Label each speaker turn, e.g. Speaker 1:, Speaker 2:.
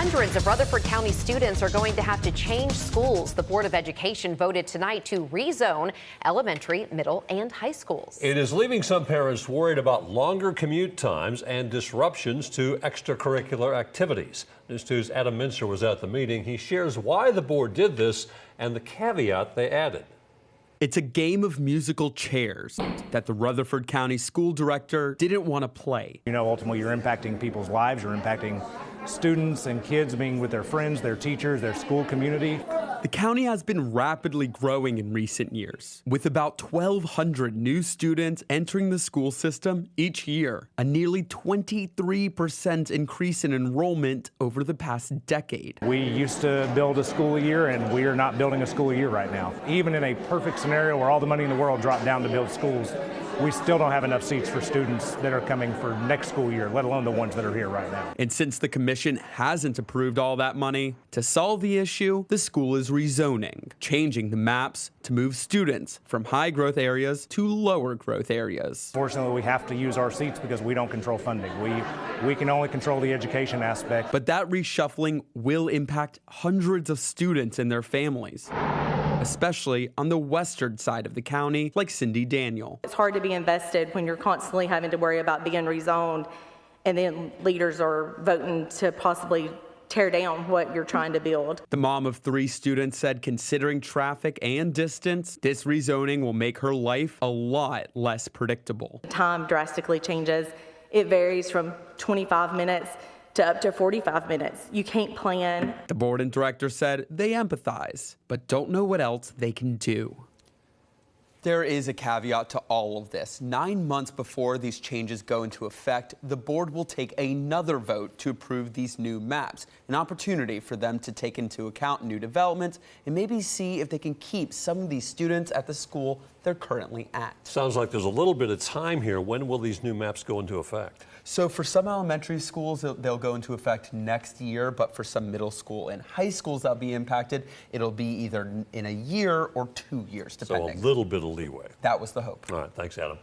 Speaker 1: Hundreds of Rutherford County students are going to have to change schools. The Board of Education voted tonight to rezone elementary, middle, and high schools.
Speaker 2: It is leaving some parents worried about longer commute times and disruptions to extracurricular activities. News 2's Adam Mincer was at the meeting. He shares why the board did this and the caveat they added.
Speaker 3: It's a game of musical chairs that the Rutherford County school director didn't want to play.
Speaker 4: You know, ultimately you're impacting people's lives, you're impacting students and kids being with their friends, their teachers, their school community.
Speaker 3: The county has been rapidly growing in recent years, with about 1,200 new students entering the school system each year, a nearly 23% increase in enrollment over the past decade.
Speaker 4: We used to build a school a year, and we are not building a school a year right now. Even in a perfect scenario where all the money in the world dropped down to build schools, we still don't have enough seats for students that are coming for next school year, let alone the ones that are here right now.
Speaker 3: And since the commission hasn't approved all that money, to solve the issue, the school is rezoning, changing the maps to move students from high growth areas to lower growth areas.
Speaker 4: Fortunately, we have to use our seats because we don't control funding. We can only control the education aspect.
Speaker 3: But that reshuffling will impact hundreds of students and their families, especially on the western side of the county, like Cindy Daniel.
Speaker 5: It's hard to be invested when you're constantly having to worry about being rezoned, and then leaders are voting to possibly tear down what you're trying to build.
Speaker 3: The mom of 3 students said considering traffic and distance, this rezoning will make her life a lot less predictable.
Speaker 5: Time drastically changes. It varies from 25 minutes to up to 45 minutes. You can't plan.
Speaker 3: The board and director said they empathize, but don't know what else they can do. There is a caveat to all of this. 9 months before these changes go into effect, the board will take another vote to approve these new maps, an opportunity for them to take into account new developments and maybe see if they can keep some of these students at the school they're currently at.
Speaker 2: Sounds like there's a little bit of time here. When will these new maps go into effect?
Speaker 3: So for some elementary schools, they'll go into effect next year, but for some middle school and high schools that'll be impacted, it'll be either in a year or 2 years, depending.
Speaker 2: So a little bit of leeway.
Speaker 3: That was the hope.
Speaker 2: All right, thanks, Adam.